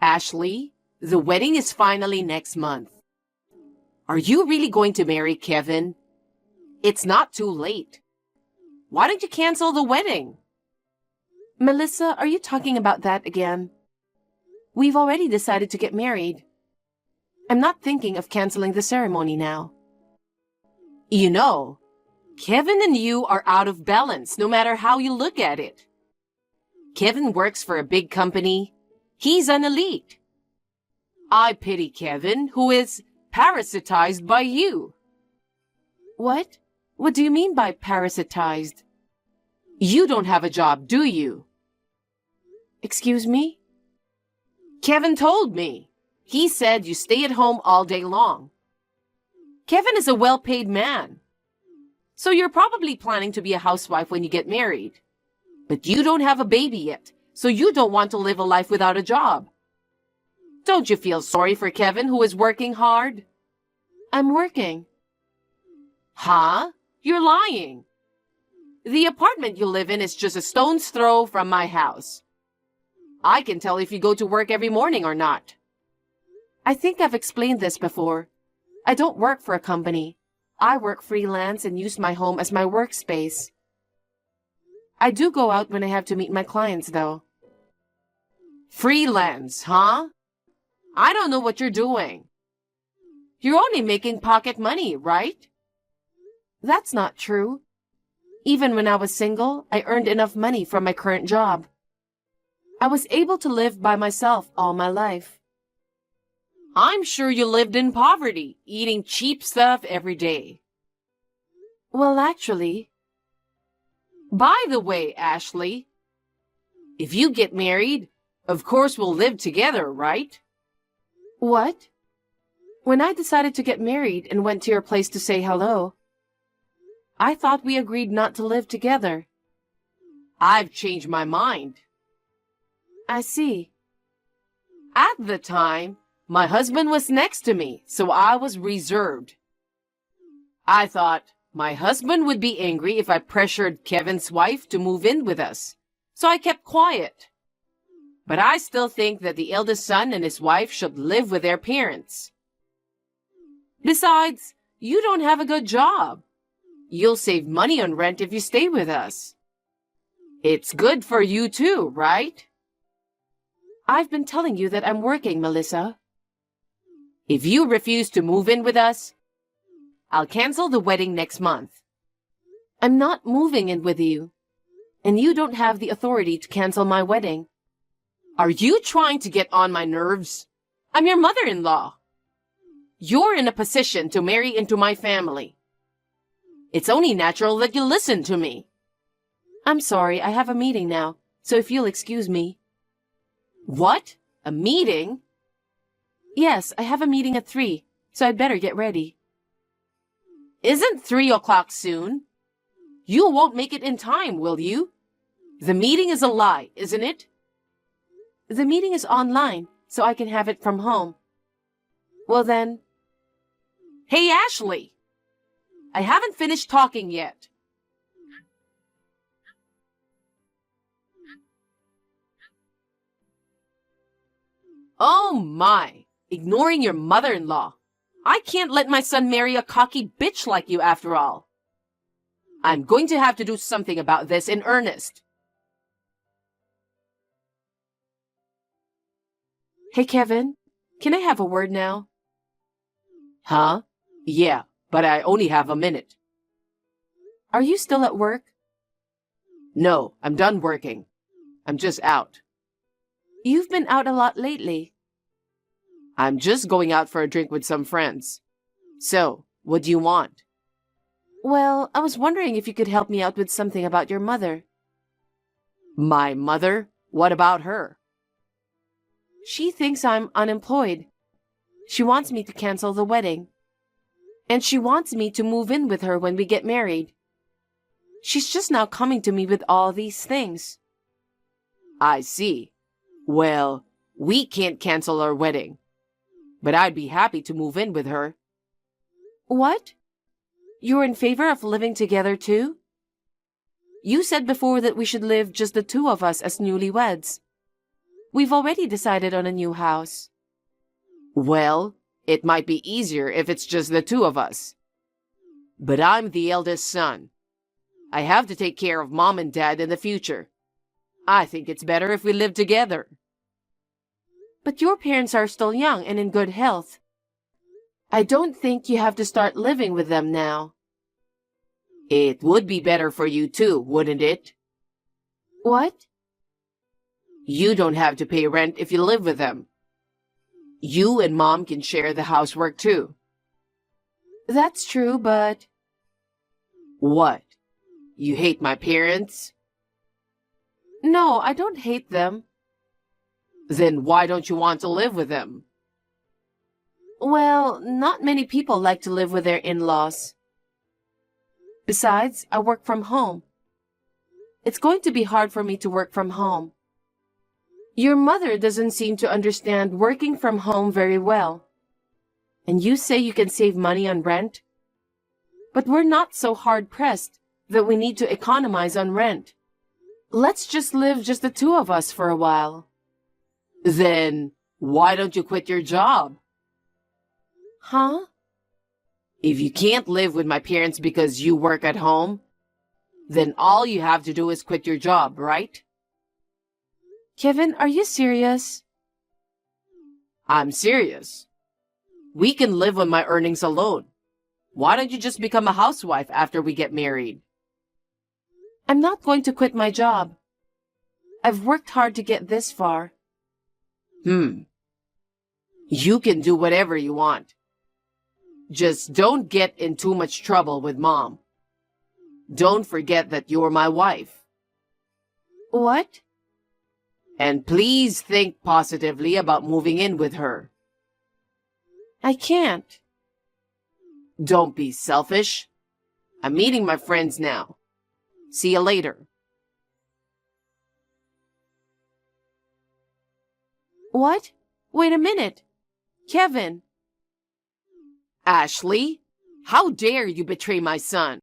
Ashley, the wedding is finally next month. Are you really going to marry Kevin? It's not too late. Why don't you cancel the wedding? Melissa, are you talking about that again? We've already decided to get married. I'm not thinking of canceling the ceremony now. You know, Kevin and you are out of balance no matter how you look at it. Kevin works for a big company. He's an elite. I pity Kevin, who is parasitized by you. What? What do you mean by parasitized? You don't have a job, do you? Excuse me? Kevin told me. He said you stay at home all day long. Kevin is a well-paid man. So you're probably planning to be a housewife when you get married. But you don't have a baby yet, so you don't want to live a life without a job. Don't you feel sorry for Kevin, who is working hard? I'm working. Huh? You're lying. The apartment you live in is just a stone's throw from my house. I can tell if you go to work every morning or not. I think I've explained this before. I don't work for a company. I work freelance and use my home as my workspace. I do go out when I have to meet my clients, though. Freelance, huh? I don't know what you're doing. You're only making pocket money, right? That's not true. Even when I was single, I earned enough money from my current job. I was able to live by myself all my life. I'm sure you lived in poverty, eating cheap stuff every day. Well, actually... By the way, Ashley, if you get married, of course we'll live together, right? What? When I decided to get married and went to your place to say hello, I thought we agreed not to live together. I've changed my mind. I see. At the time, my husband was next to me, so I was reserved. I thought my husband would be angry if I pressured Kevin's wife to move in with us, so I kept quiet. But I still think that the eldest son and his wife should live with their parents. Besides, you don't have a good job. You'll save money on rent if you stay with us. It's good for you too, right? I've been telling you that I'm working, Melissa. If you refuse to move in with us, I'll cancel the wedding next month. I'm not moving in with you, and you don't have the authority to cancel my wedding. Are you trying to get on my nerves? I'm your mother-in-law. You're in a position to marry into my family. It's only natural that you listen to me. I'm sorry, I have a meeting now, so if you'll excuse me. What? A meeting? Yes, I have a meeting at 3, so I'd better get ready. Isn't 3 o'clock soon? You won't make it in time, will you? The meeting is a lie, isn't it? The meeting is online, so I can have it from home. Well then... Hey, Ashley! I haven't finished talking yet. Oh my! Ignoring your mother-in-law. I can't let my son marry a cocky bitch like you after all. I'm going to have to do something about this in earnest. Hey, Kevin, can I have a word now? Huh? Yeah, but I only have a minute. Are you still at work? No, I'm done working. I'm just out. You've been out a lot lately. I'm just going out for a drink with some friends. So, what do you want? Well, I was wondering if you could help me out with something about your mother. My mother? What about her? She thinks I'm unemployed. She wants me to cancel the wedding. And she wants me to move in with her when we get married. She's just now coming to me with all these things. I see. Well, we can't cancel our wedding. But I'd be happy to move in with her. What? You're in favor of living together too? You said before that we should live just the two of us as newlyweds. We've already decided on a new house. Well, it might be easier if it's just the two of us. But I'm the eldest son. I have to take care of Mom and Dad in the future. I think it's better if we live together. But your parents are still young and in good health. I don't think you have to start living with them now. It would be better for you too, wouldn't it? What? You don't have to pay rent if you live with them. You and Mom can share the housework too. That's true, but... What? You hate my parents? No, I don't hate them. Then why don't you want to live with them? Well, not many people like to live with their in-laws. Besides, I work from home. It's going to be hard for me to work from home. Your mother doesn't seem to understand working from home very well. And you say you can save money on rent? But we're not so hard-pressed that we need to economize on rent. Let's just live just the two of us for a while. Then why don't you quit your job? Huh? If you can't live with my parents because you work at home, then all you have to do is quit your job, right? Kevin, are you serious? I'm serious. We can live on my earnings alone. Why don't you just become a housewife after we get married? I'm not going to quit my job. I've worked hard to get this far. You can do whatever you want. Just don't get in too much trouble with Mom. Don't forget that you're my wife. What? And please think positively about moving in with her. I can't. Don't be selfish. I'm meeting my friends now. See you later. What? Wait a minute. Kevin. Ashley, how dare you betray my son?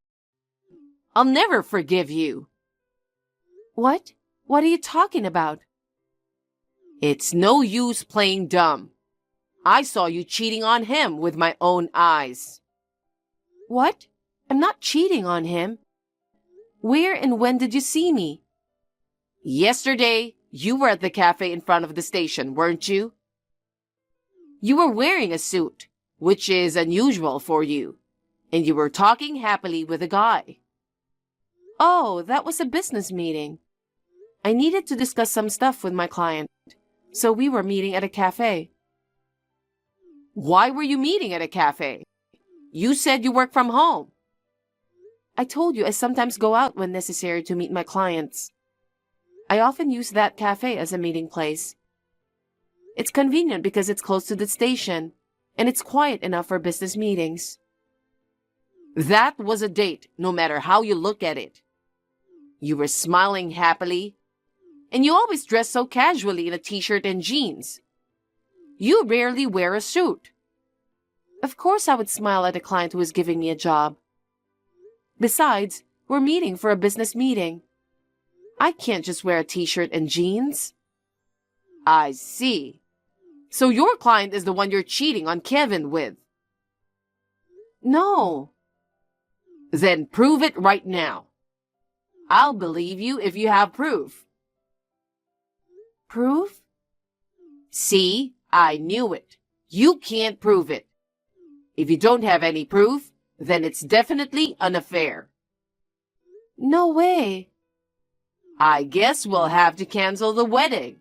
I'll never forgive you. What? What are you talking about? It's no use playing dumb. I saw you cheating on him with my own eyes. What? I'm not cheating on him. Where and when did you see me? Yesterday, you were at the cafe in front of the station, weren't you? You were wearing a suit, which is unusual for you, and you were talking happily with a guy. Oh, that was a business meeting. I needed to discuss some stuff with my client, so we were meeting at a cafe. Why were you meeting at a cafe? You said you work from home. I told you I sometimes go out when necessary to meet my clients. I often use that cafe as a meeting place. It's convenient because it's close to the station, and it's quiet enough for business meetings. That was a date, no matter how you look at it. You were smiling happily, and you always dress so casually in a t-shirt and jeans. You rarely wear a suit. Of course I would smile at a client who is giving me a job. Besides, we're meeting for a business meeting. I can't just wear a t-shirt and jeans. I see. So your client is the one you're cheating on Kevin with. No. Then prove it right now. I'll believe you if you have proof. Proof? See, I knew it. You can't prove it. If you don't have any proof, then it's definitely an affair. No way. I guess we'll have to cancel the wedding.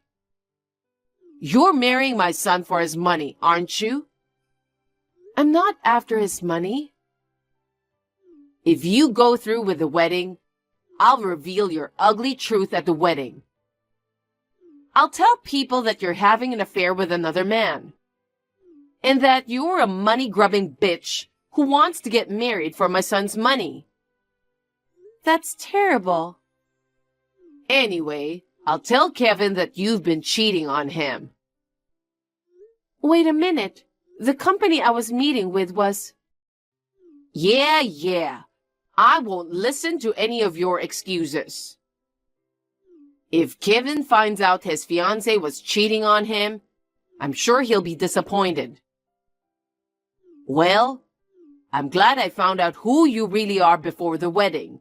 You're marrying my son for his money, aren't you? I'm not after his money. If you go through with the wedding, I'll reveal your ugly truth at the wedding. I'll tell people that you're having an affair with another man, and that you're a money-grubbing bitch who wants to get married for my son's money. That's terrible. Anyway, I'll tell Kevin that you've been cheating on him. Wait a minute. The company I was meeting with was... Yeah. I won't listen to any of your excuses. If Kevin finds out his fiancée was cheating on him, I'm sure he'll be disappointed. Well, I'm glad I found out who you really are before the wedding.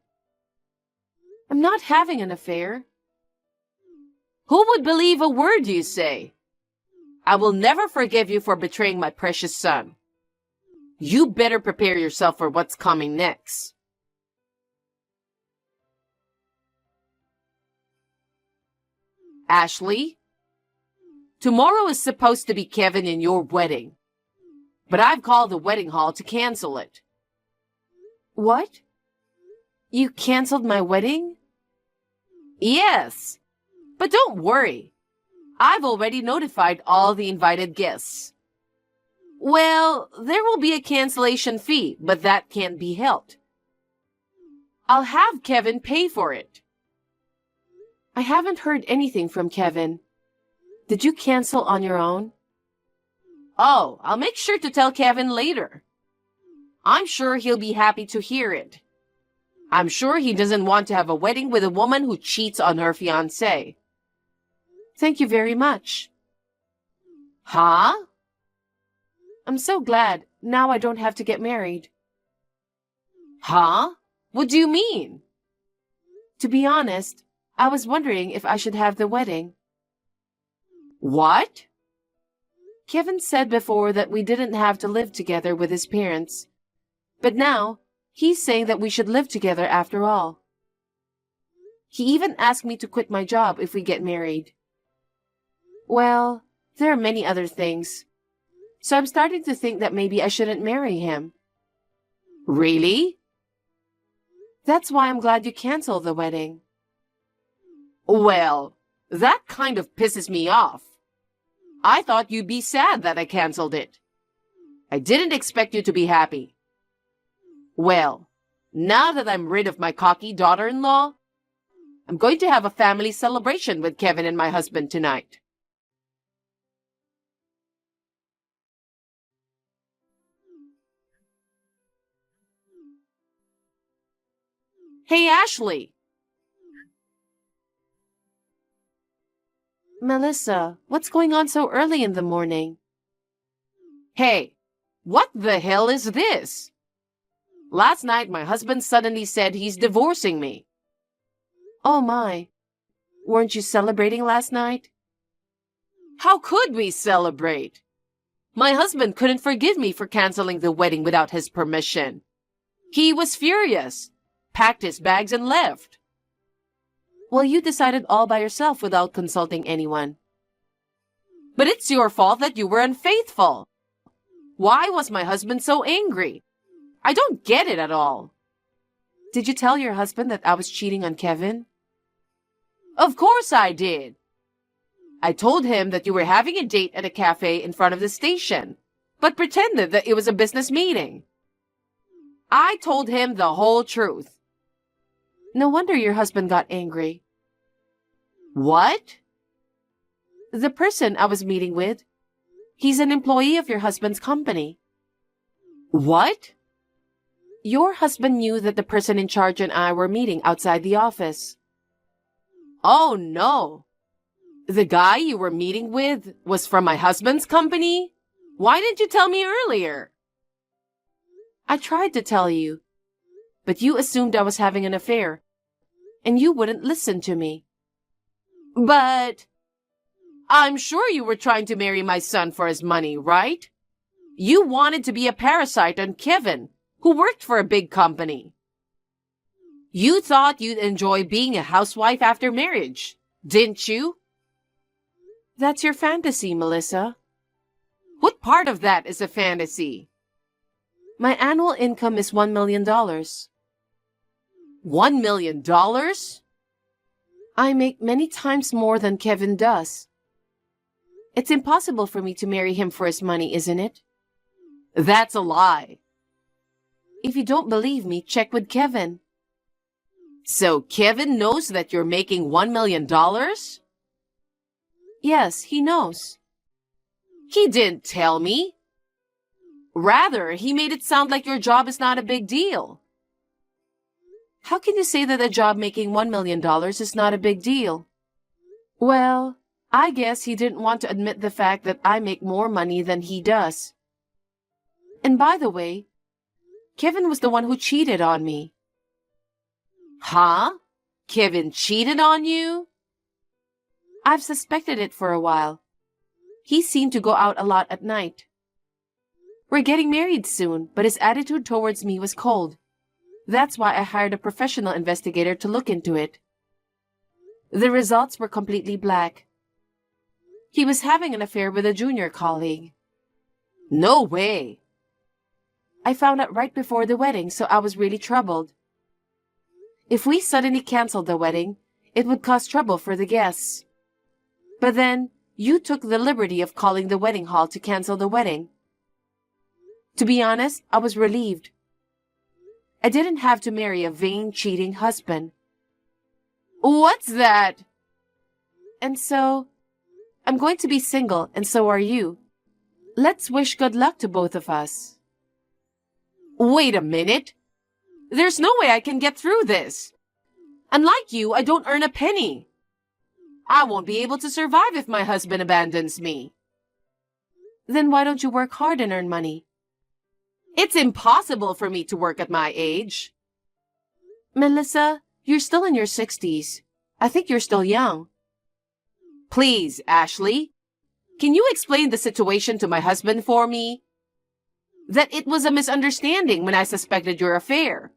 I'm not having an affair. Who would believe a word you say? I will never forgive you for betraying my precious son. You better prepare yourself for what's coming next. Ashley, tomorrow is supposed to be Kevin and your wedding, but I've called the wedding hall to cancel it. What? You canceled my wedding? Yes, but don't worry. I've already notified all the invited guests. Well, there will be a cancellation fee, but that can't be helped. I'll have Kevin pay for it. I haven't heard anything from Kevin. Did you cancel on your own? Oh, I'll make sure to tell Kevin later. I'm sure he'll be happy to hear it. I'm sure he doesn't want to have a wedding with a woman who cheats on her fiancé. Thank you very much. Huh? I'm so glad. Now I don't have to get married. Huh? What do you mean? To be honest, I was wondering if I should have the wedding. What? Kevin said before that we didn't have to live together with his parents. But now, he's saying that we should live together after all. He even asked me to quit my job if we get married. Well, there are many other things. So I'm starting to think that maybe I shouldn't marry him. Really? That's why I'm glad you canceled the wedding. Well, that kind of pisses me off. I thought you'd be sad that I canceled it. I didn't expect you to be happy. Well, now that I'm rid of my cocky daughter-in-law, I'm going to have a family celebration with Kevin and my husband tonight. Hey, Ashley. Melissa, what's going on so early in the morning? Hey, what the hell is this? Last night, my husband suddenly said he's divorcing me. Oh my. Weren't you celebrating last night? How could we celebrate? My husband couldn't forgive me for canceling the wedding without his permission. He was furious, packed his bags and left. Well, you decided all by yourself without consulting anyone. But it's your fault that you were unfaithful. Why was my husband so angry? I don't get it at all. Did you tell your husband that I was cheating on Kevin? Of course I did. I told him that you were having a date at a cafe in front of the station, but pretended that it was a business meeting. I told him the whole truth. No wonder your husband got angry. What? The person I was meeting with, he's an employee of your husband's company. What? Your husband knew that the person in charge and I were meeting outside the office. Oh no. The guy you were meeting with was from my husband's company? Why didn't you tell me earlier? I tried to tell you, but you assumed I was having an affair, and you wouldn't listen to me. But I'm sure you were trying to marry my son for his money, right? You wanted to be a parasite on Kevin, who worked for a big company. You thought you'd enjoy being a housewife after marriage, didn't you? That's your fantasy, Melissa. What part of that is a fantasy? My annual income is $1 million. $1 million? I make many times more than Kevin does. It's impossible for me to marry him for his money, isn't it? That's a lie. If you don't believe me, check with Kevin. So Kevin knows that you're making $1 million? Yes, he knows. He didn't tell me. Rather, he made it sound like your job is not a big deal. How can you say that a job making $1 million is not a big deal? Well, I guess he didn't want to admit the fact that I make more money than he does. And by the way, Kevin was the one who cheated on me. Huh? Kevin cheated on you? I've suspected it for a while. He seemed to go out a lot at night. We're getting married soon, but his attitude towards me was cold. That's why I hired a professional investigator to look into it. The results were completely black. He was having an affair with a junior colleague. No way. I found out right before the wedding, so I was really troubled. If we suddenly canceled the wedding, it would cause trouble for the guests. But then, you took the liberty of calling the wedding hall to cancel the wedding. To be honest, I was relieved. I didn't have to marry a vain, cheating husband. What's that? And so, I'm going to be single, and so are you. Let's wish good luck to both of us. Wait a minute. There's no way I can get through this. Unlike you, I don't earn a penny. I won't be able to survive if my husband abandons me. Then why don't you work hard and earn money? It's impossible for me to work at my age. Melissa, you're still in your 60s. I think you're still young. Please, Ashley, can you explain the situation to my husband for me? That it was a misunderstanding when I suspected your affair.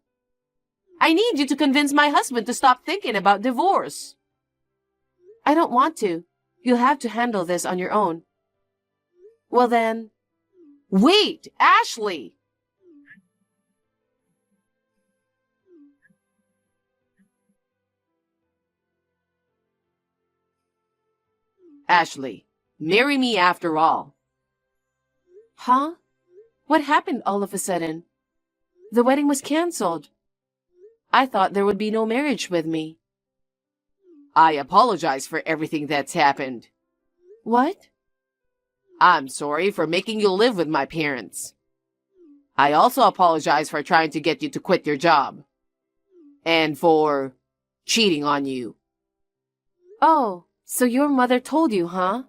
I need you to convince my husband to stop thinking about divorce. I don't want to. You'll have to handle this on your own. Well then... Wait, Ashley! Ashley, marry me after all. Huh? What happened all of a sudden? The wedding was canceled. I thought there would be no marriage with me. I apologize for everything that's happened. What? I'm sorry for making you live with my parents. I also apologize for trying to get you to quit your job. And for cheating on you. Oh, so your mother told you, huh?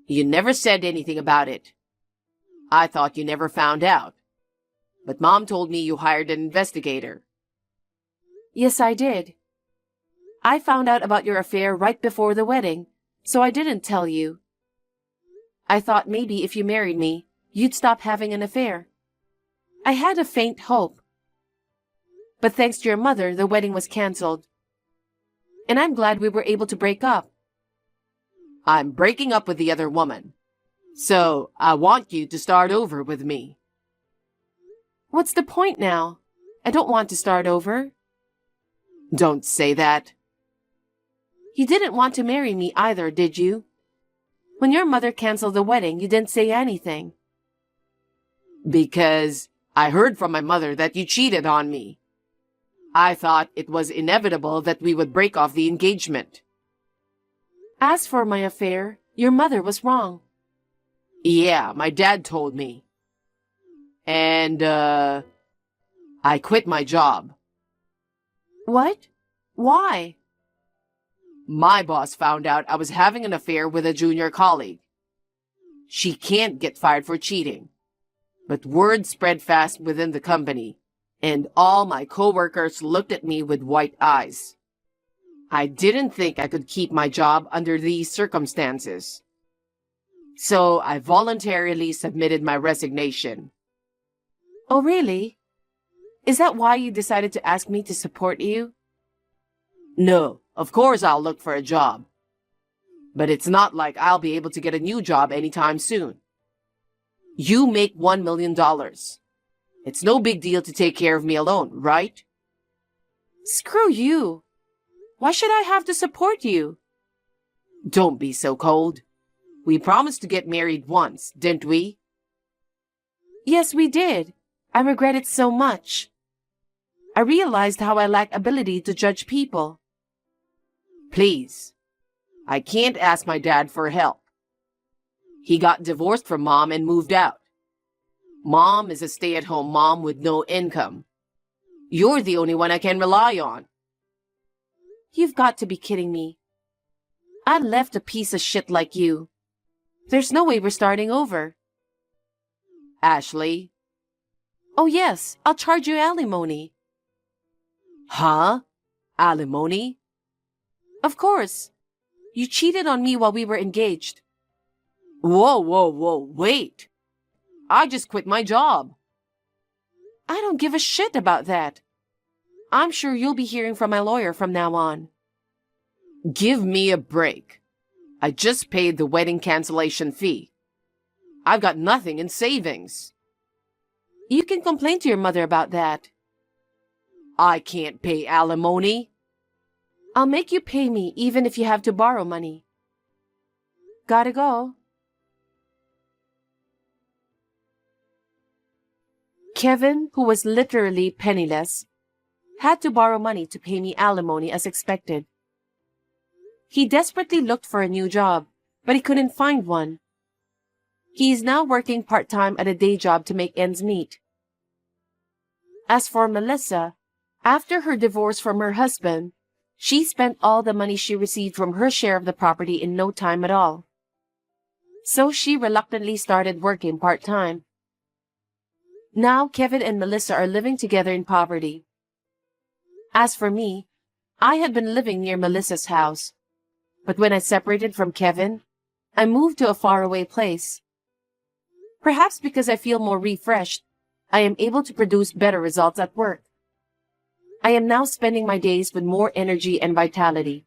You never said anything about it. I thought you never found out. But Mom told me you hired an investigator. Yes, I did. I found out about your affair right before the wedding, so I didn't tell you. I thought maybe if you married me, you'd stop having an affair. I had a faint hope. But thanks to your mother, the wedding was canceled. And I'm glad we were able to break up. I'm breaking up with the other woman. So I want you to start over with me. What's the point now? I don't want to start over. Don't say that. You didn't want to marry me either, did you? When your mother canceled the wedding, you didn't say anything. Because I heard from my mother that you cheated on me. I thought it was inevitable that we would break off the engagement. As for my affair, your mother was wrong. Yeah, my dad told me. And, I quit my job. What? Why? My boss found out I was having an affair with a junior colleague. She can't get fired for cheating. But word spread fast within the company, and all my coworkers looked at me with white eyes. I didn't think I could keep my job under these circumstances. So I voluntarily submitted my resignation. Oh, really? Is that why you decided to ask me to support you? No, of course I'll look for a job. But it's not like I'll be able to get a new job anytime soon. You make $1 million. It's no big deal to take care of me alone, right? Screw you. Why should I have to support you? Don't be so cold. We promised to get married once, didn't we? Yes, we did. I regret it so much. I realized how I lack ability to judge people. Please. I can't ask my dad for help. He got divorced from Mom and moved out. Mom is a stay-at-home mom with no income. You're the only one I can rely on. You've got to be kidding me. I left a piece of shit like you. There's no way we're starting over. Ashley? Oh yes, I'll charge you alimony. Huh? Alimony? Of course. You cheated on me while we were engaged. Whoa, wait. I just quit my job. I don't give a shit about that. I'm sure you'll be hearing from my lawyer from now on. Give me a break. I just paid the wedding cancellation fee. I've got nothing in savings. You can complain to your mother about that. I can't pay alimony. I'll make you pay me even if you have to borrow money. Gotta go. Kevin, who was literally penniless, had to borrow money to pay me alimony as expected. He desperately looked for a new job, but he couldn't find one. He is now working part-time at a day job to make ends meet. As for Melissa, after her divorce from her husband, she spent all the money she received from her share of the property in no time at all. So she reluctantly started working part-time. Now Kevin and Melissa are living together in poverty. As for me, I had been living near Melissa's house, but when I separated from Kevin, I moved to a faraway place. Perhaps because I feel more refreshed, I am able to produce better results at work. I am now spending my days with more energy and vitality.